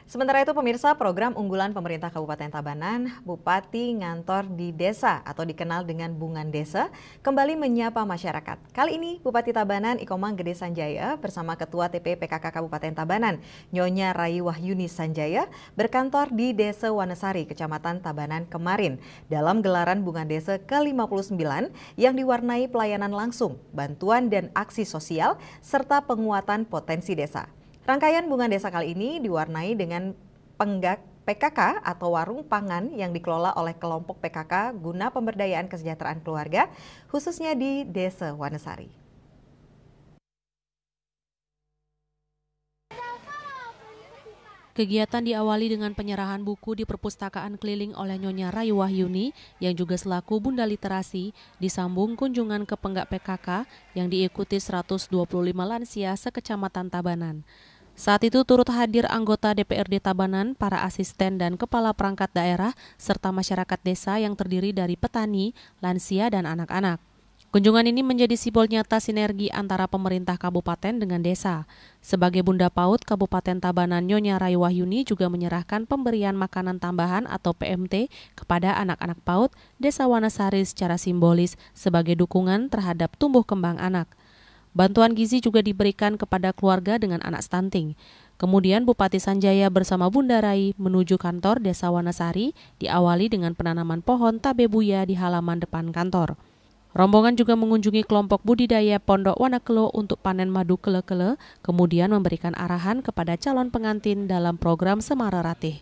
Sementara itu pemirsa, program unggulan pemerintah Kabupaten Tabanan, Bupati Ngantor di Desa atau dikenal dengan Bungan Desa, kembali menyapa masyarakat. Kali ini Bupati Tabanan Ikomang Gede Sanjaya bersama Ketua TP PKK Kabupaten Tabanan, Nyonya Rai Wahyuni Sanjaya, berkantor di Desa Wanesari, Kecamatan Tabanan kemarin, dalam gelaran Bungan Desa ke-59 yang diwarnai pelayanan langsung, bantuan dan aksi sosial, serta penguatan potensi desa. Rangkaian Bungan Desa kali ini diwarnai dengan penggak PKK atau warung pangan yang dikelola oleh kelompok PKK guna pemberdayaan kesejahteraan keluarga, khususnya di Desa Wanesari. Kegiatan diawali dengan penyerahan buku di perpustakaan keliling oleh Nyonya Rai Wahyuni yang juga selaku Bunda Literasi, disambung kunjungan ke penggak PKK yang diikuti 125 lansia sekecamatan Tabanan. Saat itu turut hadir anggota DPRD Tabanan, para asisten dan kepala perangkat daerah, serta masyarakat desa yang terdiri dari petani, lansia, dan anak-anak. Kunjungan ini menjadi simbol nyata sinergi antara pemerintah kabupaten dengan desa. Sebagai Bunda PAUD Kabupaten Tabanan, Nyonya Rai Wahyuni juga menyerahkan pemberian makanan tambahan atau PMT kepada anak-anak PAUD Desa Wanesari secara simbolis sebagai dukungan terhadap tumbuh kembang anak. Bantuan gizi juga diberikan kepada keluarga dengan anak stunting. Kemudian Bupati Sanjaya bersama Bunda Rai menuju kantor Desa Wanesari diawali dengan penanaman pohon tabebuya di halaman depan kantor. Rombongan juga mengunjungi kelompok budidaya Pondok Wanakelo untuk panen madu kele-kele, kemudian memberikan arahan kepada calon pengantin dalam program Semara Ratih.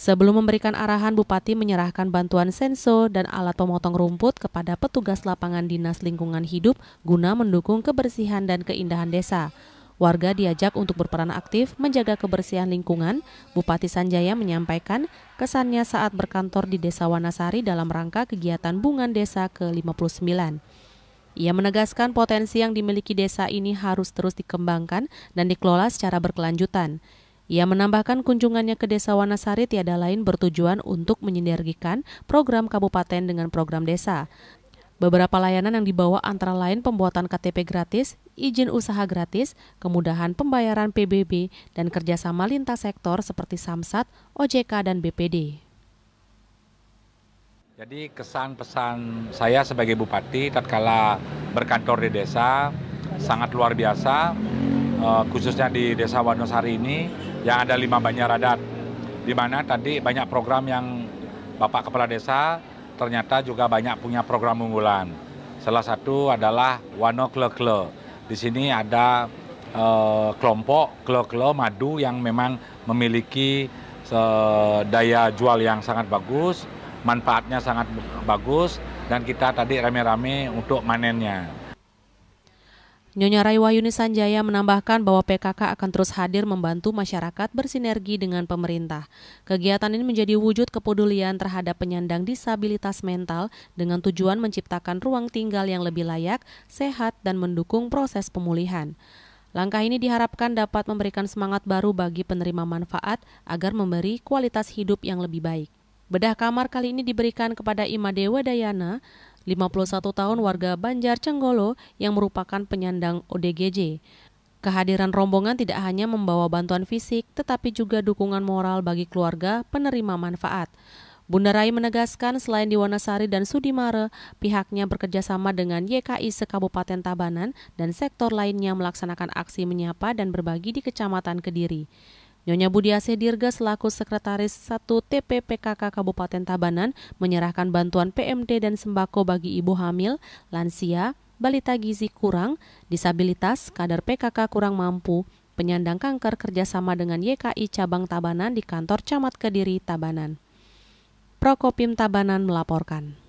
Sebelum memberikan arahan, Bupati menyerahkan bantuan senso dan alat pemotong rumput kepada petugas lapangan Dinas Lingkungan Hidup guna mendukung kebersihan dan keindahan desa. Warga diajak untuk berperan aktif menjaga kebersihan lingkungan. Bupati Sanjaya menyampaikan kesannya saat berkantor di Desa Wanesari dalam rangka kegiatan Bungan Desa ke-59. Ia menegaskan potensi yang dimiliki desa ini harus terus dikembangkan dan dikelola secara berkelanjutan. Ia menambahkan kunjungannya ke Desa Wanesari tiada lain bertujuan untuk menyinergikan program kabupaten dengan program desa. Beberapa layanan yang dibawa antara lain pembuatan KTP gratis, izin usaha gratis, kemudahan pembayaran PBB, dan kerjasama lintas sektor seperti Samsat, OJK, dan BPD. Jadi kesan pesan saya sebagai Bupati tatkala berkantor di desa sangat luar biasa, khususnya di Desa Wanesari ini yang ada 5 banjar adat, di mana tadi banyak program yang Bapak Kepala Desa ternyata juga banyak punya program unggulan. Salah satu adalah Wano Kle-Kle. Di sini ada kelompok Kle-Kle madu yang memang memiliki daya jual yang sangat bagus, manfaatnya sangat bagus, dan kita tadi rame-rame untuk manennya. Nyonya Rai Wahyuni Sanjaya menambahkan bahwa PKK akan terus hadir membantu masyarakat bersinergi dengan pemerintah. Kegiatan ini menjadi wujud kepedulian terhadap penyandang disabilitas mental dengan tujuan menciptakan ruang tinggal yang lebih layak, sehat, dan mendukung proses pemulihan. Langkah ini diharapkan dapat memberikan semangat baru bagi penerima manfaat agar memberi kualitas hidup yang lebih baik. Bedah kamar kali ini diberikan kepada Ima Dewa Dayana, 51 tahun warga Banjar Cenggolo yang merupakan penyandang ODGJ. Kehadiran rombongan tidak hanya membawa bantuan fisik, tetapi juga dukungan moral bagi keluarga penerima manfaat. Bunda Rai menegaskan selain di Wanesari dan Sudimare, pihaknya bekerjasama dengan YKI se-Kabupaten Tabanan dan sektor lainnya melaksanakan aksi menyapa dan berbagi di Kecamatan Kediri. Nyonya Budiase Dirga selaku Sekretaris 1 TP PKK Kabupaten Tabanan menyerahkan bantuan PMT dan sembako bagi ibu hamil, lansia, balita gizi kurang, disabilitas, kader PKK kurang mampu, penyandang kanker kerjasama dengan YKI Cabang Tabanan di kantor Camat Kediri, Tabanan. Prokopim Tabanan melaporkan.